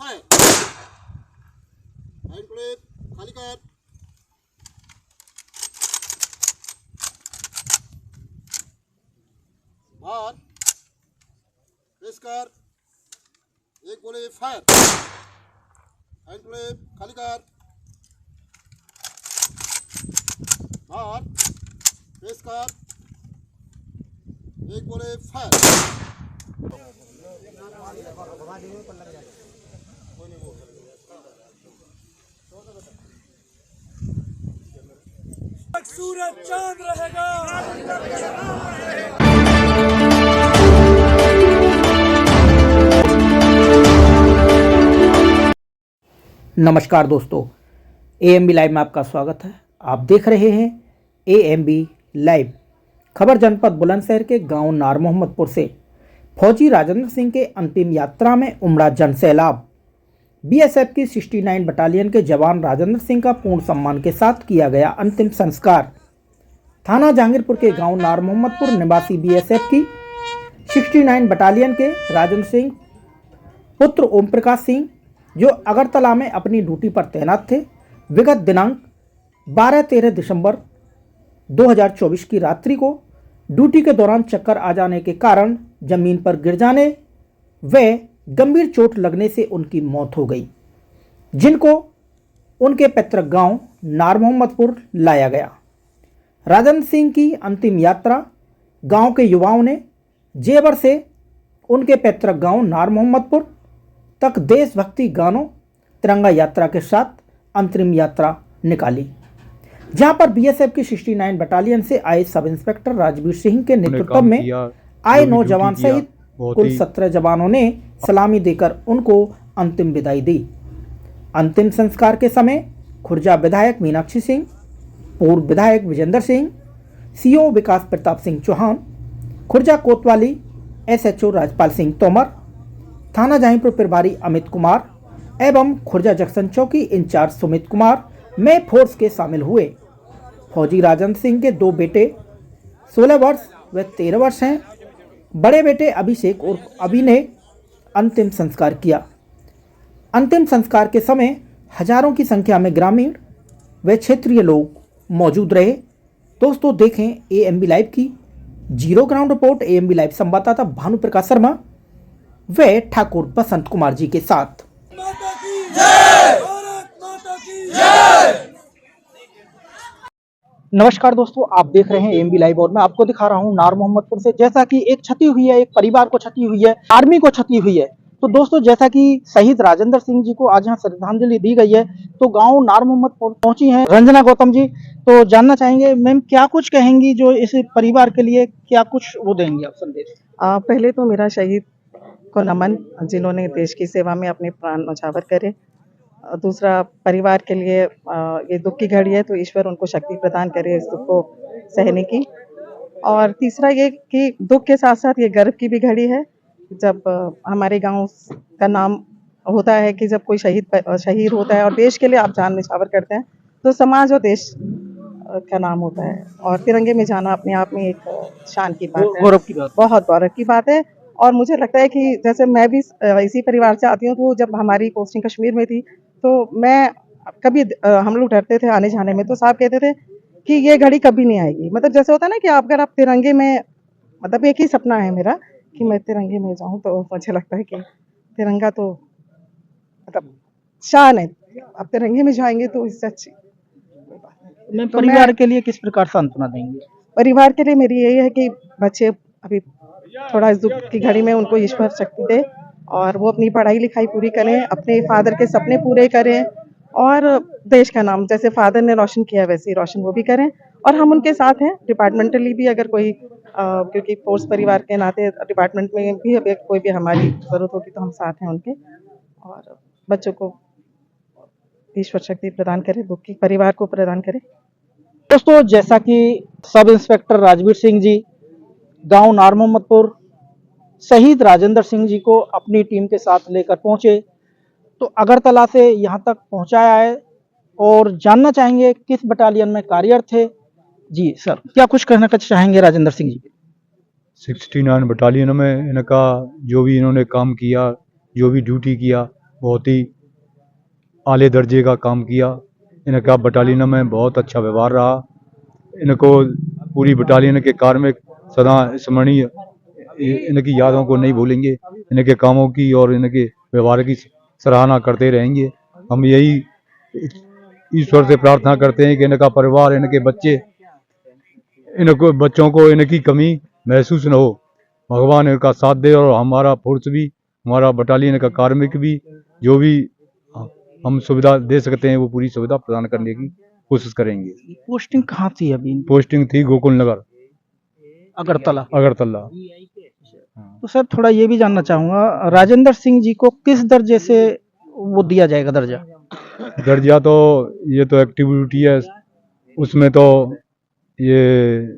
Fire. Hand clip खाली कर। बाहर प्रेस कर। एक गोली फायर। हैंड क्लिप खाली कर। बाहर प्रेस कर। एक गोली फायर। सूरज चांद रहेगा। नमस्कार दोस्तों, एएमबी लाइव में आपका स्वागत है। आप देख रहे हैं एएमबी लाइव। खबर जनपद बुलंदशहर के गांव नार मोहम्मदपुर से फौजी राजेंद्र सिंह के अंतिम यात्रा में उमड़ा जनसैलाब। बीएसएफ की 69 बटालियन के जवान राजेंद्र सिंह का पूर्ण सम्मान के साथ किया गया अंतिम संस्कार। थाना जहांगीरपुर के गांव नार मोहम्मदपुर निवासी बीएसएफ की 69 बटालियन के राजेंद्र सिंह पुत्र ओम प्रकाश सिंह, जो अगरतला में अपनी ड्यूटी पर तैनात थे, विगत दिनांक 12-13 दिसंबर 2024 की रात्रि को ड्यूटी के दौरान चक्कर आ जाने के कारण जमीन पर गिर जाने व गंभीर चोट लगने से उनकी मौत हो गई, जिनको उनके पैतृक गांव नार मोहम्मदपुर लाया गया। राजेंद्र सिंह की अंतिम यात्रा गांव के युवाओं ने जेवर से उनके पैतृक गांव नार मोहम्मदपुर तक देशभक्ति गानों, तिरंगा यात्रा के साथ अंतरिम यात्रा निकाली, जहां पर बीएसएफ की 69 बटालियन से आए सब इंस्पेक्टर राजवीर सिंह के नेतृत्व में आए 9 जवान सहित कुल 17 जवानों ने सलामी देकर उनको अंतिम विदाई दी। अंतिम संस्कार के समय खुर्जा विधायक मीनाक्षी सिंह, पूर्व विधायक विजेंद्र सिंह, सीओ विकास प्रताप सिंह चौहान, खुर्जा कोतवाली एसएचओ राजपाल सिंह तोमर, थाना जहांगीरपुर प्रभारी अमित कुमार एवं खुर्जा जंक्शन चौकी इंचार्ज सुमित कुमार में फोर्स के शामिल हुए। फौजी राजेंद्र सिंह के 2 बेटे 16 वर्ष व 13 वर्ष हैं। बड़े बेटे अभिषेक और अभि ने अंतिम संस्कार किया। अंतिम संस्कार के समय हजारों की संख्या में ग्रामीण व क्षेत्रीय लोग मौजूद रहे। दोस्तों देखें एएमबी लाइव की zero ground report AMB live संवाददाता भानु प्रकाश शर्मा व ठाकुर बसंत कुमार जी के साथ। माता की जय, भारत माता की जय। नमस्कार दोस्तों, आप देख रहे हैं एएमबी लाइव और मैं आपको दिखा रहा हूं नार मोहम्मदपुर से। जैसा कि एक क्षति हुई है, एक परिवार को क्षति हुई है, आर्मी को क्षति हुई है। तो दोस्तों जैसा कि शहीद राजेंद्र सिंह जी को आज यहाँ श्रद्धांजलि दी गई है, तो गांव नार मोहम्मदपुर पहुंची हैं रंजना गौतम जी। तो जानना चाहेंगे मैम, क्या कुछ कहेंगी जो इस परिवार के लिए क्या कुछ वो देंगी आप संदेश? पहले तो मेरा शहीद को नमन, जिन्होंने देश की सेवा में अपने प्राण न्यौछावर करे। दूसरा, परिवार के लिए ये दुख की घड़ी है, तो ईश्वर उनको शक्ति प्रदान करे इस दुख को सहने की। और तीसरा ये कि दुख के साथ साथ ये गर्व की भी घड़ी है, जब हमारे गांव का नाम होता है कि जब कोई शहीद होता है और देश के लिए आप जान न्यौछावर करते हैं, तो समाज और देश का नाम होता है। और तिरंगे में जाना अपने आप में एक शान की बात है, गौरव की बात, बहुत गौरव की बात है। और मुझे लगता है कि जैसे मैं भी इसी परिवार से आती हूँ, तो जब हमारी पोस्टिंग कश्मीर में थी, तो मैं कभी हम लोग डरते थे आने जाने में, तो साहब कहते थे कि ये घड़ी कभी नहीं आएगी। मतलब जैसे होता है ना कि अगर आप तिरंगे में, मतलब एक ही सपना है मेरा कि मैं तिरंगे में जाऊं, तो मुझे लगता है कि तिरंगा तो मतलब शान है। अब तिरंगे में जाएंगे तो इससे अच्छी मैम परिवार के लिए किस प्रकार सांत्वना देंगे? परिवार के लिए मेरी यही है कि बच्चे अभी थोड़ा इस दुख की घड़ी में उनको ईश्वर शक्ति दे और वो अपनी पढ़ाई लिखाई पूरी करें, अपने फादर के सपने पूरे करें और देश का नाम जैसे फादर ने रोशन किया वैसे ही रोशन वो भी करें। और हम उनके साथ हैं डिपार्टमेंटली भी, अगर कोई क्योंकि फोर्स परिवार के नाते डिपार्टमेंट में भी अगर कोई भी हमारी ज़रूरत होगी तो हम साथ हैं उनके। और बच्चों को ईश्वर शक्ति प्रदान करे, दुख की परिवार को प्रदान करे। दोस्तों जैसा कि सब इंस्पेक्टर राजवीर सिंह जी गांव नार मोहम्मदपुर शहीद राजेंद्र सिंह जी को अपनी टीम के साथ लेकर पहुंचे, तो अगरतला से यहां तक पहुंचाया है। और जानना चाहेंगे किस बटालियन में कार्यरत थे। जी सर, क्या कुछ कहना चाहेंगे राजेंद्र सिंह जी? 69 बटालियन में इनका जो भी इन्होंने काम किया, जो भी ड्यूटी किया, बहुत ही आले दर्जे का काम किया। इनका बटालियन में बहुत अच्छा व्यवहार रहा। इनको पूरी बटालियन के कार्मिक सदा स्मरणीय, इनकी यादों को नहीं भूलेंगे। इनके कामों की और इनके व्यवहार की सराहना करते रहेंगे। हम यही ईश्वर से प्रार्थना करते हैं कि इनका परिवार, इनके बच्चों को इनकी कमी महसूस न हो। भगवान इनका साथ दे और हमारा फोर्स भी, हमारा बटालियन का कार्मिक भी, जो भी हम सुविधा दे सकते हैं वो पूरी सुविधा प्रदान करने की कोशिश करेंगे। पोस्टिंग कहाँ थी अभी? पोस्टिंग थी गोकुल नगर, अगरतला। अगरतला। तो सर थोड़ा ये भी जानना चाहूंगा, राजेंद्र सिंह जी को किस दर्जे से वो दिया जाएगा दर्जा? दर्जा तो ये तो एक्टिविटी है, उसमें तो ये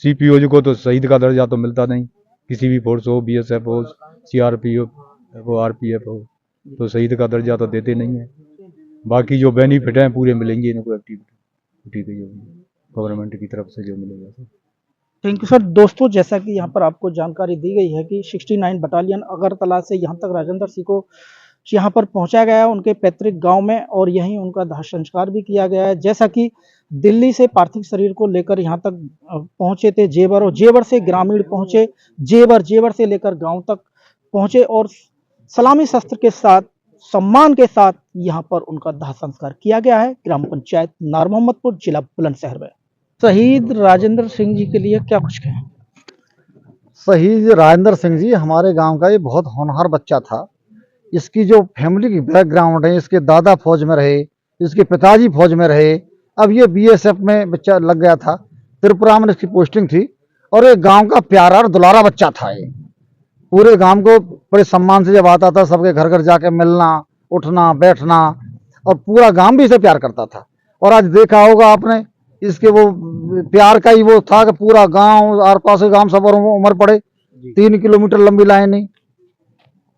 सीपीओ को तो शहीद का दर्जा तो मिलता नहीं। किसी भी फोर्स हो, बीएसएफ हो, सीआरपीएफ हो, आरपीएफ हो, तो शहीद का दर्जा तो देते नहीं है। बाकी जो बेनिफिट हैं पूरे मिलेंगे इनको एक्टिविटी के, जो गवर्नमेंट की तरफ से जो मिलेगा। Thank you sir. दोस्तों, जैसा कि यहाँ पर आपको जानकारी दी गई है कि 69 बटालियन अगरतला से यहाँ तक राजेंद्र सिंह को यहाँ पर पहुँचा गया है उनके पैतृक गांव में, और यहीं उनका दाह संस्कार भी किया गया है। जैसा कि दिल्ली से पार्थिव शरीर को लेकर यहाँ तक पहुँचे थे जेवर, और जेवर से ग्रामीण पहुँचे जेवर से लेकर गाँव तक पहुँचे, और सलामी शस्त्र के साथ, सम्मान के साथ यहाँ पर उनका दाह संस्कार किया गया है ग्राम पंचायत नार मोहम्मदपुर, जिला बुलंदशहर में। शहीद राजेंद्र सिंह जी के लिए क्या कुछ कहें? शहीद राजेंद्र सिंह जी हमारे गांव का ये बहुत होनहार बच्चा था। इसकी जो फैमिली की बैकग्राउंड है, इसके दादा फौज में रहे, इसके पिताजी फौज में रहे, अब ये बीएसएफ में बच्चा लग गया था, त्रिपुरा में इसकी पोस्टिंग थी, और ये गांव का प्यारा और दुलारा बच्चा था। ये पूरे गांव को बड़े सम्मान से जब आता था, सबके घर घर जाके मिलना, उठना, बैठना, और पूरा गांव भी इसे प्यार करता था। और आज देखा होगा आपने, इसके वो प्यार का ही वो था कि पूरा गांव, आर पास के गांव सब उमर पड़े, 3 किलोमीटर लंबी लाइनें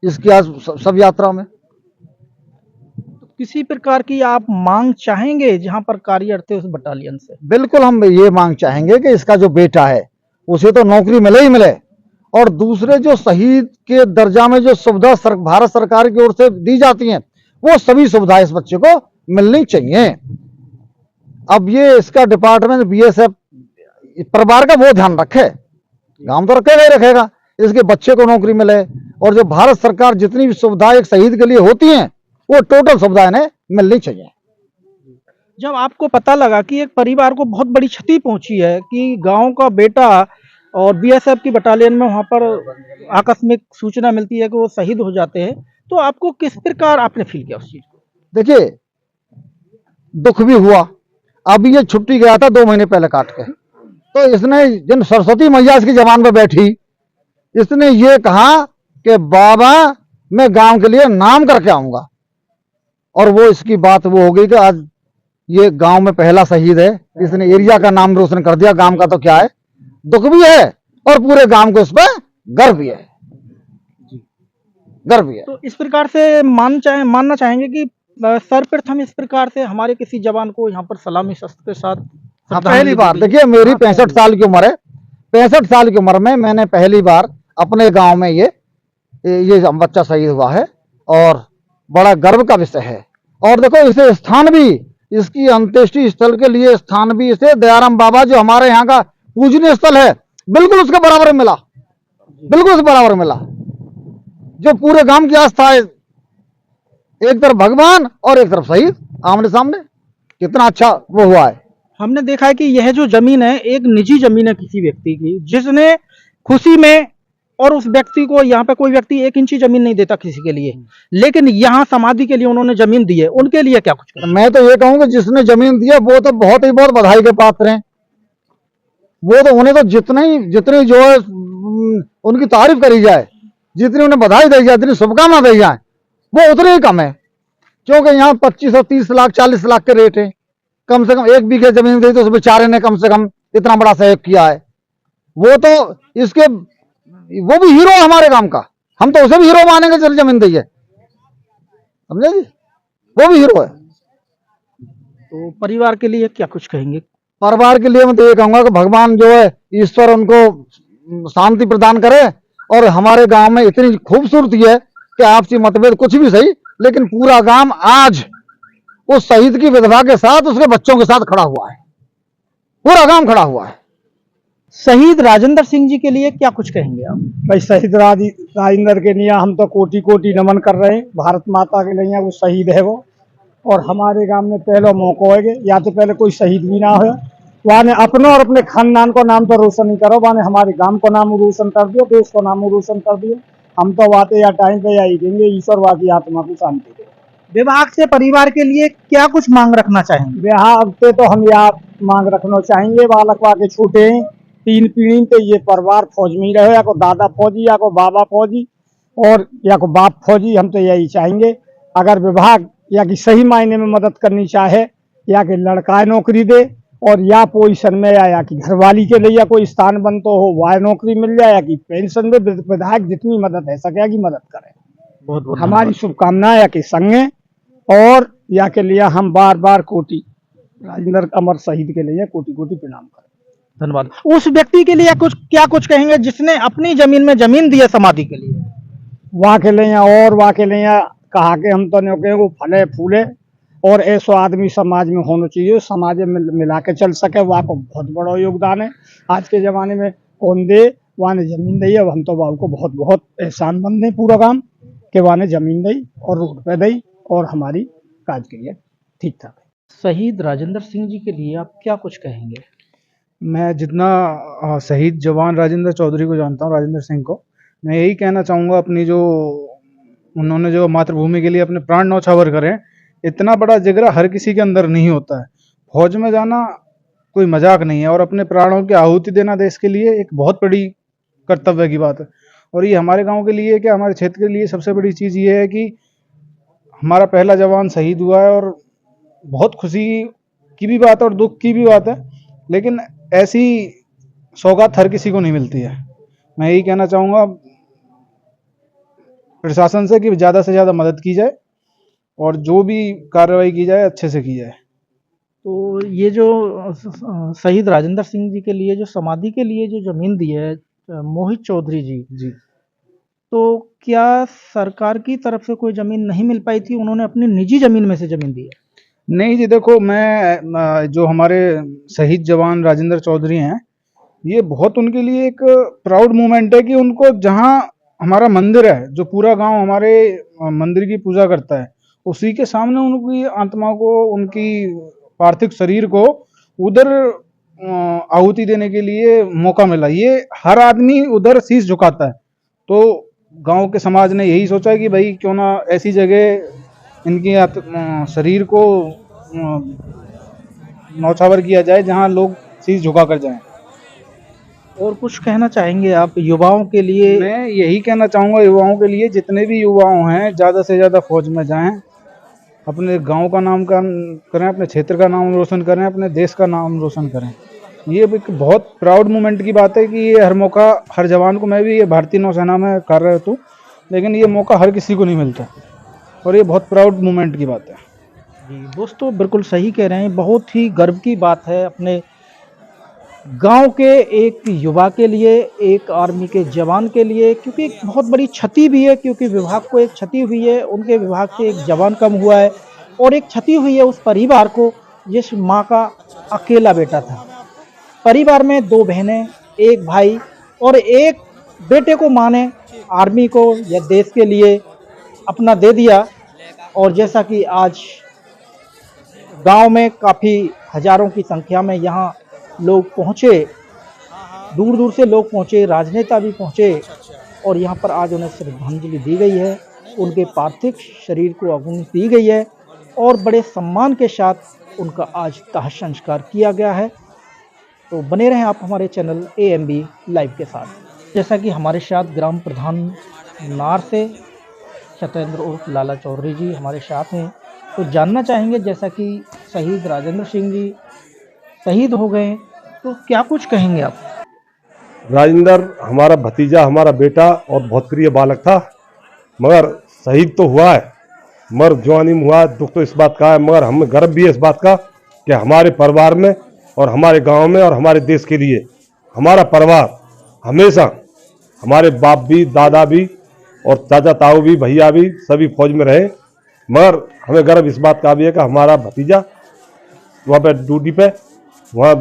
इसकी आज सब यात्रा में। तो किसी प्रकार की आप मांग चाहेंगे जहां पर कार्यरत थे उस बटालियन से? बिल्कुल, हम ये मांग चाहेंगे कि इसका जो बेटा है उसे तो नौकरी मिले ही मिले, और दूसरे जो शहीद के दर्जा में जो सुविधा भारत सरकार की ओर से दी जाती हैं, वो सभी सुविधाएं इस बच्चे को मिलनी चाहिए। अब ये इसका डिपार्टमेंट बीएसएफ परिवार का वो ध्यान रखे, गांव तो रखेगा ही रखेगा, इसके बच्चे को नौकरी मिले, और जो भारत सरकार जितनी भी सुविधाएं एक शहीद के लिए होती हैं वो टोटल सुविधाएं इन्हें मिलनी चाहिए। जब आपको पता लगा कि एक परिवार को बहुत बड़ी क्षति पहुंची है कि गांव का बेटा और बीएसएफ की बटालियन में वहां पर आकस्मिक सूचना मिलती है कि वो शहीद हो जाते हैं, तो आपको किस प्रकार आपने फील किया उस चीज को? देखिए, दुख भी हुआ। अभी ये छुट्टी गया था 2 महीने पहले काट के, तो इसने जिन सरस्वती मैया इसकी जबान पे बैठी, इसने ये कहा कि बाबा मैं गांव के लिए नाम करके आऊंगा, और वो इसकी बात वो हो गई कि आज ये गांव में पहला शहीद है। इसने एरिया का नाम रोशन कर दिया, गांव का तो क्या है, दुख भी है और पूरे गांव को इस पर गर्व भी है, गर्व भी है। तो इस प्रकार से मानना चाहेंगे कि सर्वप्रथम इस प्रकार से हमारे किसी जवान को यहाँ पर सलामी शस्त्र के साथ पहली बार, देखिए मेरी 65 साल की उम्र है, 65 साल की उम्र में मैंने पहली बार अपने गांव में ये बच्चा शहीद हुआ है, और बड़ा गर्व का विषय है। और देखो इसे स्थान भी, इसकी अंत्येष्टि स्थल के लिए स्थान भी इसे दयाराम बाबा जो हमारे यहाँ का पूजनीय स्थल है, बिल्कुल उसके बराबर मिला, बिल्कुल उसके बराबर मिला। जो पूरे गांव की आस्था है, एक तरफ भगवान और एक तरफ शहीद आमने सामने, कितना अच्छा वो हुआ है। हमने देखा है कि यह जो जमीन है एक निजी जमीन है किसी व्यक्ति की, जिसने खुशी में, और उस व्यक्ति को यहाँ पे कोई व्यक्ति 1 इंची जमीन नहीं देता किसी के लिए, लेकिन यहाँ समाधि के लिए उन्होंने जमीन दी है, उनके लिए क्या कुछ? मैं तो ये कहूँगा जिसने जमीन दिया वो तो बहुत ही बहुत बधाई के पात्र हैं। वो तो उन्हें तो जितनी जो है उनकी तारीफ करी जाए, जितनी उन्हें बधाई दी जाए, जितनी शुभकामना दी जाए, वो उतने ही कम है। क्योंकि यहाँ 25 और 30 लाख 40 लाख के रेट है। कम से कम 1 बीघे जमीन दी तो उस बेचारे ने कम से कम इतना बड़ा सहयोग किया है। वो तो इसके, वो भी हीरो है हमारे गांव का, हम तो उसे भी हीरो मानेंगे जिसने जमीन दी है, समझे जी, वो भी हीरो है। तो परिवार के लिए क्या कुछ कहेंगे? परिवार के लिए मैं तो ये कहूंगा कि भगवान जो है ईश्वर उनको शांति प्रदान करे, और हमारे गांव में इतनी खूबसूरती है कि आपसी मतभेद कुछ भी सही, लेकिन पूरा गांव आज उस शहीद की विधवा के साथ उसके बच्चों के साथ खड़ा हुआ है, पूरा गांव खड़ा हुआ है। शहीद राजेंद्र सिंह जी के लिए क्या कुछ कहेंगे आप? भाई शहीद राजेंद्र के लिए हम तो कोटि कोटि नमन कर रहे हैं। भारत माता के लिए वो शहीद है वो, और हमारे गांव में पहला मौका है या तो पहले कोई शहीद भी ना हो, वहाँ ने अपने और अपने खानदान को नाम तो रोशन नहीं करो, वहाँ ने हमारे गांव को नाम रोशन कर दियो, देश को नाम रोशन कर दियो। हम तो वाते या टाइम पे यही देंगे, ईश्वर वाकी आत्मा को शांति दे। विभाग से परिवार के लिए क्या कुछ मांग रखना चाहेंगे? विभाग पे तो हम यहाँ मांग रखना चाहेंगे, बालक वाके छूटे 3 पीढ़ी तो ये परिवार फौज में ही रहे, या को दादा फौजी, या को बाबा फौजी, और या को बाप फौजी। हम तो यही चाहेंगे, अगर विभाग या कि सही मायने में मदद करनी चाहे, या कि लड़का नौकरी दे, और या पोजीशन में या कि घरवाली के लिए या कोई स्थान बनता हो वह नौकरी मिल जाए, या कि पेंशन में विधायक जितनी मदद है सके की मदद करें। बहुत बहुत हमारी शुभकामनाएं या कि संगे, और या के लिए हम बार बार कोटि राजेंद्र अमर शहीद के लिए कोटि कोटि प्रणाम करें। धन्यवाद। उस व्यक्ति के लिए कुछ क्या कुछ कहेंगे जिसने अपनी जमीन में जमीन दी है समाधि के लिए? वहाँ के लिए और वहाँ के लिए कहा के हम तो नहीं कहें वो फले फूले, और ऐसा आदमी समाज में होना चाहिए, समाज में मिला के चल सके। वहाँ को बहुत बड़ा योगदान है। आज के ज़माने में कौन दे, वहाँ ने ज़मीन दी है। हम तो बाबू को बहुत बहुत एहसानमंद है पूरा काम कि वहाँ ने ज़मीन दी और रोड पे दी और हमारी काज के लिए ठीक ठाक। शहीद राजेंद्र सिंह जी के लिए आप क्या कुछ कहेंगे? मैं जितना शहीद जवान राजेंद्र चौधरी को जानता हूँ, राजेंद्र सिंह को, मैं यही कहना चाहूँगा, अपनी जो उन्होंने जो मातृभूमि के लिए अपने प्राण न्यौछावर करे, इतना बड़ा जिगरा हर किसी के अंदर नहीं होता है। फौज में जाना कोई मजाक नहीं है, और अपने प्राणों की आहुति देना देश के लिए एक बहुत बड़ी कर्तव्य की बात है। और ये हमारे गांव के लिए, क्या हमारे क्षेत्र के लिए सबसे बड़ी चीज़ ये है कि हमारा पहला जवान शहीद हुआ है, और बहुत खुशी की भी बात है और दुख की भी बात है, लेकिन ऐसी सौगात हर किसी को नहीं मिलती है। मैं यही कहना चाहूँगा प्रशासन से कि ज़्यादा से ज़्यादा मदद की जाए, और जो भी कार्रवाई की जाए अच्छे से की जाए। तो ये जो शहीद राजेंद्र सिंह जी के लिए जो समाधि के लिए जो जमीन दी है मोहित चौधरी जी, तो क्या सरकार की तरफ से कोई जमीन नहीं मिल पाई थी? उन्होंने अपनी निजी जमीन में से जमीन दी है? नहीं जी, देखो, मैं जो हमारे शहीद जवान राजेंद्र चौधरी हैं, ये बहुत उनके लिए एक प्राउड मोमेंट है कि उनको, जहाँ हमारा मंदिर है, जो पूरा गांव हमारे मंदिर की पूजा करता है, उसी के सामने उनकी आत्मा को, उनकी पार्थिव शरीर को उधर आहुति देने के लिए मौका मिला। ये हर आदमी उधर शीश झुकाता है, तो गांव के समाज ने यही सोचा कि भाई क्यों ना ऐसी जगह इनकी शरीर को न्यौछावर किया जाए जहां लोग शीश झुका कर जाएं। और कुछ कहना चाहेंगे आप युवाओं के लिए? मैं यही कहना चाहूँगा युवाओं के लिए, जितने भी युवाओं हैं ज़्यादा से ज़्यादा फौज में जाएं, अपने गांव का नाम करें, अपने क्षेत्र का नाम रोशन करें, अपने देश का नाम रोशन करें। ये एक बहुत प्राउड मोमेंट की बात है कि ये हर मौका हर जवान को, मैं भी ये भारतीय नौसेना में कार्यरत हूँ, लेकिन ये मौका हर किसी को नहीं मिलता, और ये बहुत प्राउड मोमेंट की बात है। जी दोस्तों, बिल्कुल सही कह रहे हैं। बहुत ही गर्व की बात है अपने गांव के एक युवा के लिए, एक आर्मी के जवान के लिए, क्योंकि एक बहुत बड़ी क्षति भी है, क्योंकि विभाग को एक क्षति हुई है, उनके विभाग से एक जवान कम हुआ है, और एक क्षति हुई है उस परिवार को जिस माँ का अकेला बेटा था। परिवार में 2 बहनें, 1 भाई और एक बेटे को माँ ने आर्मी को या देश के लिए अपना दे दिया। और जैसा कि आज गांव में काफ़ी हजारों की संख्या में यहाँ लोग पहुँचे, दूर दूर से लोग पहुँचे, राजनेता भी पहुँचे, और यहाँ पर आज उन्हें श्रद्धांजलि दी गई है, उनके पार्थिव शरीर को अग्नि दी गई है, और बड़े सम्मान के साथ उनका आज दाह संस्कार किया गया है। तो बने रहें आप हमारे चैनल AMB लाइव के साथ। जैसा कि हमारे साथ ग्राम प्रधान नार से सत्येंद्र उर्फ लाला चौधरी जी हमारे साथ हैं, तो जानना चाहेंगे, जैसा कि शहीद राजेंद्र सिंह जी शहीद हो गए, तो क्या कुछ कहेंगे आप? राजेंद्र हमारा भतीजा, हमारा बेटा और बहुत प्रिय बालक था, मगर शहीद तो हुआ है, मगर जवानी में हुआ। दुख तो इस बात का है, मगर हमें गर्व भी है इस बात का कि हमारे परिवार में और हमारे गांव में और हमारे देश के लिए हमारा परिवार हमेशा, हमारे बाप भी, दादा भी और चाचा ताऊ भी, भैया भी, सभी फौज में रहे, मगर हमें गर्व इस बात का भी है कि हमारा भतीजा वहाँ पे ड्यूटी पे वहाँ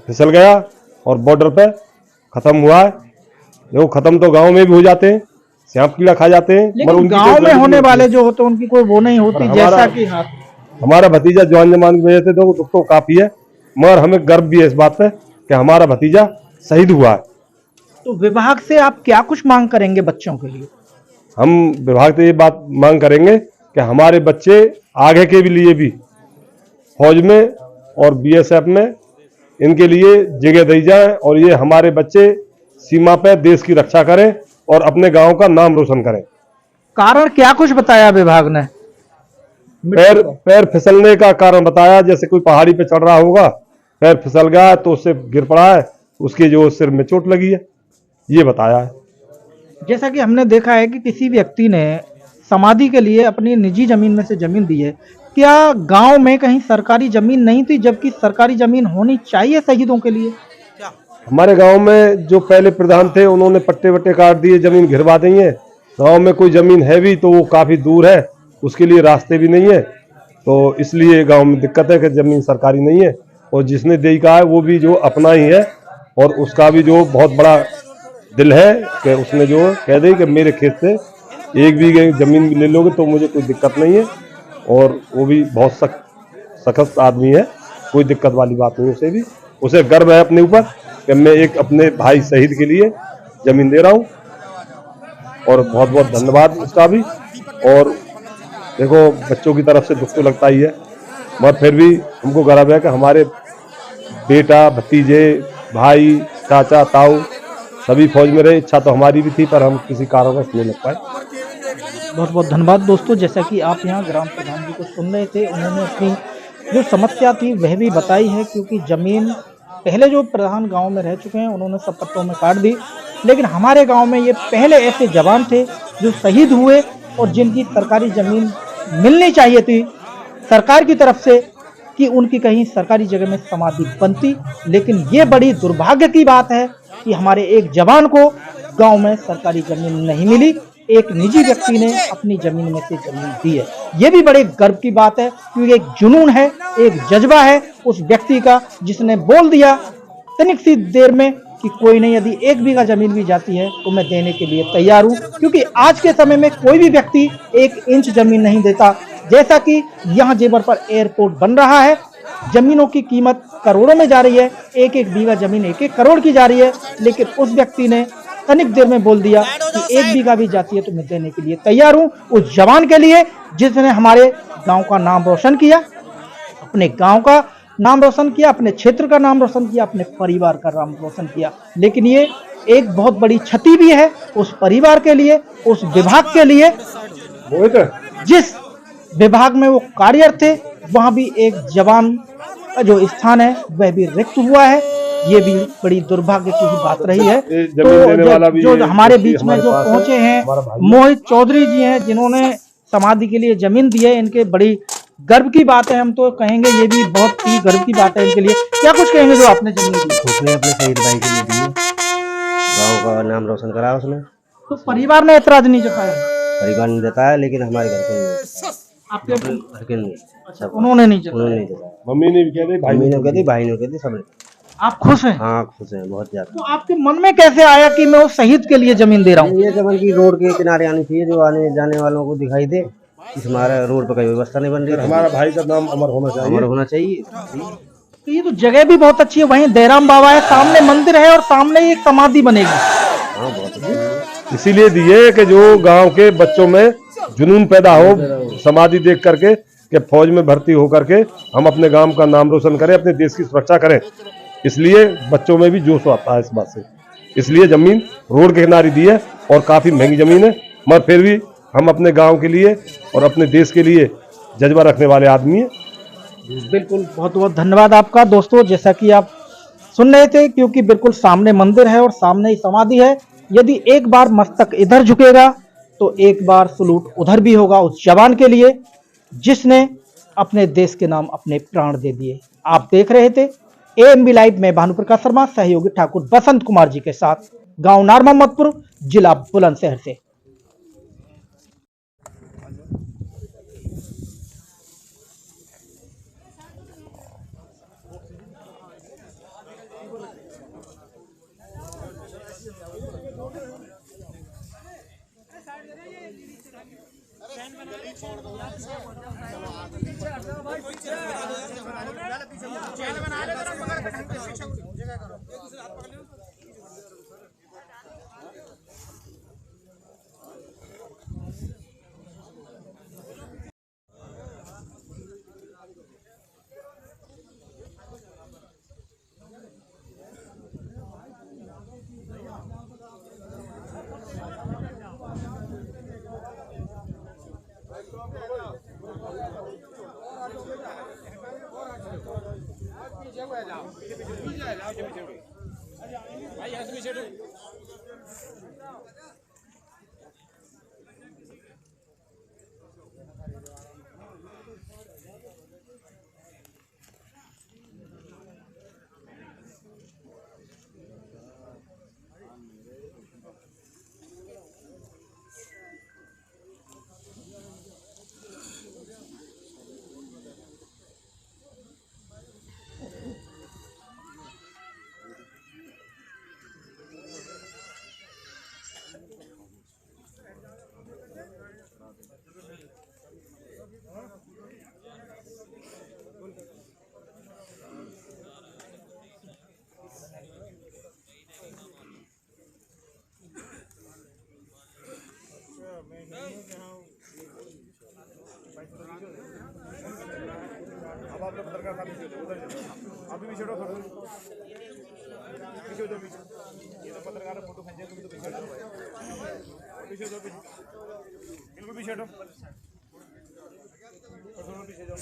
फिसल गया और बॉर्डर पे खत्म हुआ है। देखो खत्म तो गांव में भी हो जाते हैं, सांप कीड़ा खा जाते हैं, मगर लेकिन उनकी गांव कोई में गलती होने नहीं वाले जो होते हैं उनकी कोई वो नहीं होती, और जैसा हमारा- कि हाँ हमारा भतीजा जवान जमान की वजह से तो दुख तो काफी है, मगर हमें गर्व भी है इस बात पे कि हमारा भतीजा शहीद हुआ है। तो विभाग से आप क्या कुछ मांग करेंगे बच्चों के लिए? हम विभाग से ये बात मांग करेंगे कि हमारे बच्चे आगे के भी लिए भी फौज में और बीएसएफ में इनके लिए जगह दी जाए और ये हमारे बच्चे सीमा पे देश की रक्षा करें और अपने गांव का नाम रोशन करें। कारण क्या कुछ बताया विभाग ने? पैर फिसलने का कारण बताया, जैसे कोई पहाड़ी पे चढ़ रहा होगा, पैर फिसल गया तो उससे गिर पड़ा है, उसके जो सिर में चोट लगी है, ये बताया है। जैसा कि हमने देखा है कि किसी व्यक्ति ने समाधि के लिए अपनी निजी जमीन में से जमीन दी है, क्या गांव में कहीं सरकारी जमीन नहीं थी, जबकि सरकारी जमीन होनी चाहिए शहीदों के लिए? हमारे गांव में जो पहले प्रधान थे उन्होंने पट्टे वट्टे काट दिए, जमीन घिरवा दी है। गांव में कोई जमीन है भी तो वो काफी दूर है, उसके लिए रास्ते भी नहीं है, तो इसलिए गांव में दिक्कत है कि जमीन सरकारी नहीं है। और जिसने दे का है वो भी जो अपना ही है और उसका भी जो बहुत बड़ा दिल है कि उसने जो कह दे कि मेरे खेत से 1 बीघे जमीन भी ले लोगे तो मुझे कोई दिक्कत नहीं है। और वो भी बहुत सख्त आदमी है, कोई दिक्कत वाली बात नहीं उसे भी। उसे गर्व है अपने ऊपर कि मैं एक अपने भाई शहीद के लिए जमीन दे रहा हूँ और बहुत बहुत धन्यवाद उसका भी। और देखो बच्चों की तरफ से दुख तो लगता ही है, मगर फिर भी हमको गर्व है कि हमारे बेटा भतीजे भाई चाचा ताऊ सभी फौज में रहे। इच्छा तो हमारी भी थी पर हम किसी कारणवश नहीं लग पाए। बहुत बहुत धन्यवाद दोस्तों। जैसा कि आप यहाँ ग्राम प्रधान जी को सुन रहे थे, उन्होंने अपनी जो समस्या थी वह भी बताई है, क्योंकि जमीन पहले जो प्रधान गांव में रह चुके हैं उन्होंने सब पट्टों में काट दी, लेकिन हमारे गांव में ये पहले ऐसे जवान थे जो शहीद हुए और जिनकी सरकारी जमीन मिलनी चाहिए थी सरकार की तरफ से कि उनकी कहीं सरकारी जगह में समाधि बनती। लेकिन ये बड़ी दुर्भाग्य की बात है कि हमारे एक जवान को गांव में सरकारी जमीन नहीं मिली, एक निजी व्यक्ति ने अपनी जमीन में से जमीन दी है। ये भी बड़े गर्व की बात है, क्योंकि एक जुनून है, एक जज्बा है उस व्यक्ति का जिसने बोल दिया तनिक सी देर में कि कोई नहीं, यदि 1 बीघा जमीन भी जाती है तो मैं देने के लिए तैयार हूँ। क्योंकि आज के समय में कोई भी व्यक्ति 1 इंच जमीन नहीं देता। जैसा कि यहाँ जेवर पर एयरपोर्ट बन रहा है, जमीनों की कीमत करोड़ों में जा रही है, 1-1 बीघा जमीन 1-1 करोड़ की जा रही है, लेकिन उस व्यक्ति ने तनिक देर में बोल दिया कि 1 बीघा भी जाती है तो मैं देने के लिए तैयार हूँ। उस जवान के लिए जिसने हमारे गांव का नाम रोशन किया, अपने गांव का नाम रोशन किया, अपने क्षेत्र का नाम रोशन किया, अपने परिवार का नाम रोशन किया। लेकिन ये एक बहुत बड़ी क्षति भी है उस परिवार के लिए, उस विभाग के लिए। जिस विभाग में वो कार्यरत थे वहां भी एक जवान का जो स्थान है वह भी रिक्त हुआ है। ये भी बड़ी दुर्भाग्य की ही बात रही है। तो जो हमारे बीच में जो पहुंचे हैं मोहित चौधरी जी हैं, जिन्होंने समाधि के लिए जमीन दी है, इनके बड़ी गर्व की बात है। हम तो कहेंगे ये भी बहुत ही गर्व की बात है इनके लिए। क्या कुछ कहेंगे जो आपने जमीन दी? उसने अपने शहीद भाई के लिए दी, गांव का नाम रोशन करा उसने। तो परिवार ने ऐतराज नहीं जताया? परिवार ने जताया लेकिन हमारे घर को नहीं, आपके घर के नहीं। अच्छा, उन्होंने नहीं जताया? उन्होंने नहीं जताया। मम्मी ने भी कह दी, मम्मी ने कह दी, भाई ने कह दी, सब ने। आप खुश हैं? हाँ खुश हैं बहुत ज्यादा। तो आपके मन में कैसे आया कि मैं उस शहीद के लिए जमीन दे रहा हूँ? ये जमीन की रोड के किनारे आनी चाहिए, जो आने जाने वालों को दिखाई दे। इस हमारा रोड पर कोई व्यवस्था नहीं बन रही, हमारा भाई का नाम अमर होना चाहिए। अमर होना चाहिए। तो ये तो जगह भी बहुत अच्छी है, वहीं देराम बाबा है, सामने मंदिर है और सामने ही एक समाधि बनेगी। हाँ बहुत अच्छा। इसीलिए दिए कि जो गांव के बच्चों में जुनून पैदा हो समाधि देख करके कि फौज में भर्ती होकर के हम अपने गांव का नाम रोशन करें, अपने देश की सुरक्षा करें। इसलिए बच्चों में भी जोश आता है इस बात से। इसलिए जमीन रोड के किनारे दी है और काफी महंगी जमीन है, मगर फिर भी हम अपने गांव के लिए और अपने देश के लिए जज्बा रखने वाले आदमी हैं। बिल्कुल, बहुत बहुत धन्यवाद आपका। दोस्तों जैसा कि आप सुन रहे थे, क्योंकि बिल्कुल सामने मंदिर है और सामने ही समाधि है, यदि एक बार मस्तक इधर झुकेगा तो एक बार सलूट उधर भी होगा उस जवान के लिए जिसने अपने देश के नाम अपने प्राण दे दिए। आप देख रहे थे AMB लाइव में भानुप्रकाश शर्मा, सहयोगी ठाकुर बसंत कुमार जी के साथ, गांव नार मोहम्मदपुर, जिला बुलंदशहर से। अब आप लोग पत्रकार साहब पीछे हो, उधर जाओ। अभी पीछे हटो थोड़ा, पीछे हो जाओ पीछे। ये तो पत्रकार फोटो खींचे, तुम तो पीछे हटो भाई, पीछे हो जाओ पीछे, बिल्कुल पीछे हटो, और दोनों पीछे जाओ।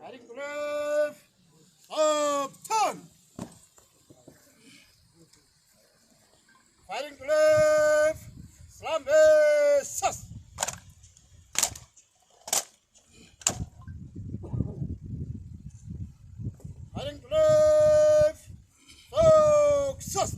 Firing to left. Up, turn. Firing to left. Slambe, sus. Firing to left. Focus.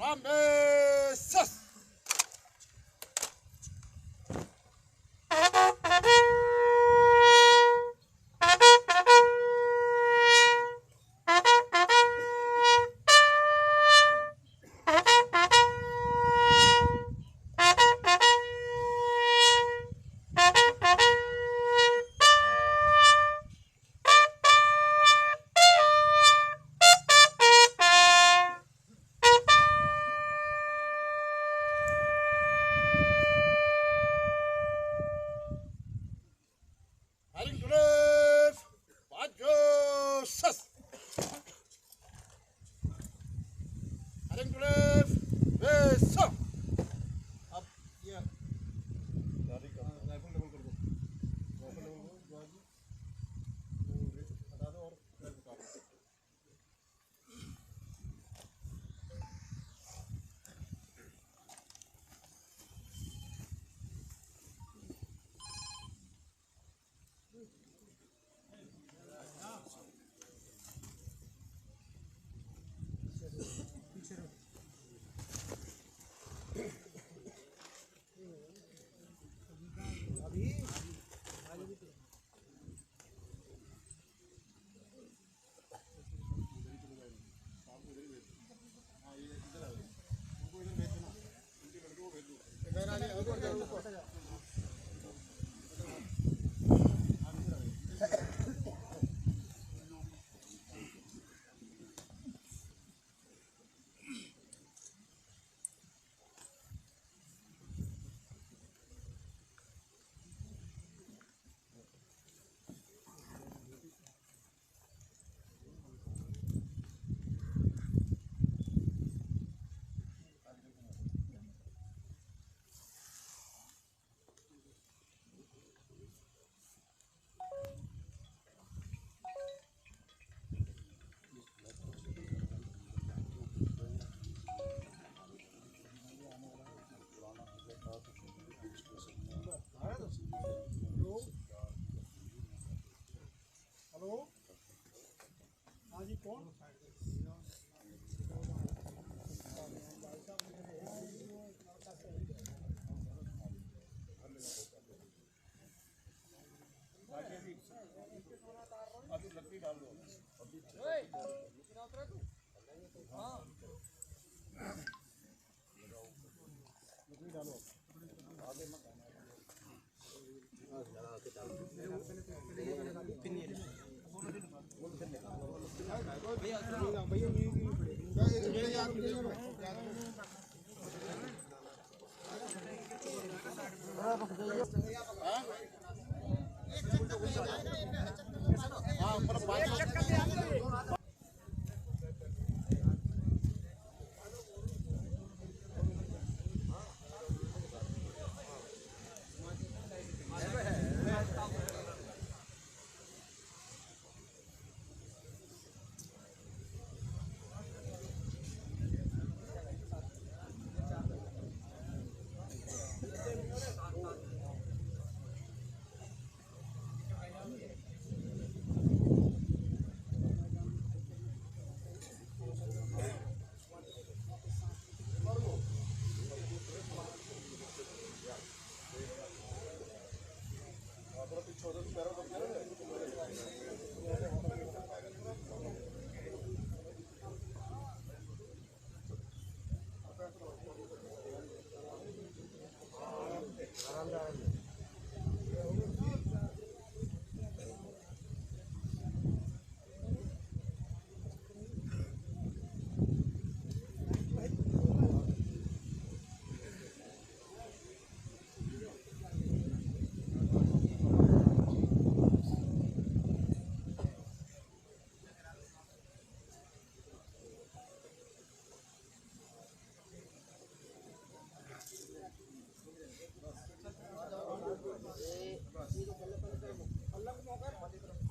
Rameses. Heading to left. Pajosos. Heading to left. Beso. अब ये गाड़ी का राइफल लेवल कर दो। राइफल लेवल को हटा दो और उतार दो।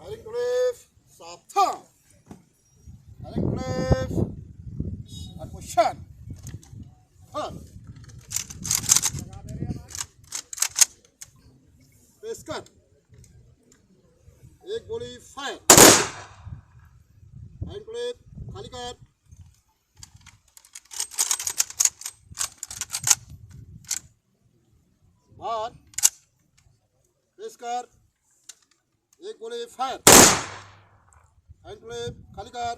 Heading to left, Satan. Heading to left, Akushan. Turn. Base cut. एक गोली फायर. Heading to left, खाली cut. कर, एक गोली फायर, हैंड प्ले खाली कर,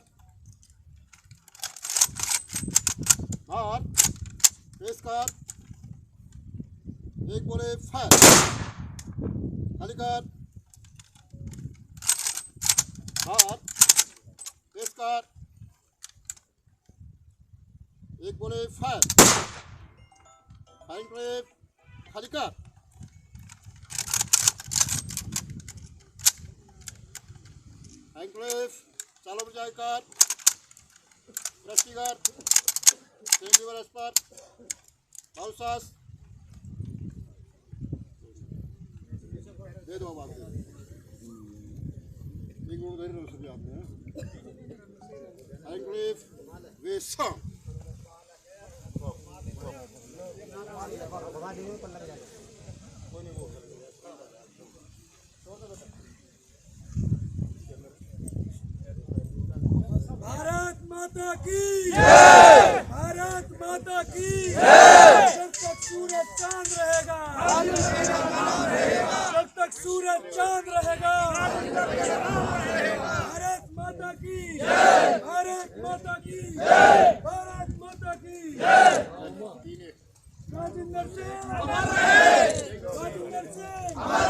मार, पेश कर, एक गोली फायर, खाली कर, मार, पेश कर, एक गोली फायर, हैंड प्ले खाली कर, हैंड प्ले चालो बजाय कर, कर, सेम रिवर्स पर, बाउंसर्स दे दो अब आपको, एक मिनट धैर्य रख सकते आपने, hand play way song Bharat माता की जय, भारत माता की जय। जब तक सूरज चांद रहेगा, जब तक सूरज चांद रहेगा, भारत माता की जय, भारत माता की जय, भारत माता की जय। राजेंद्र सिंह, राजेंद्र सिंह।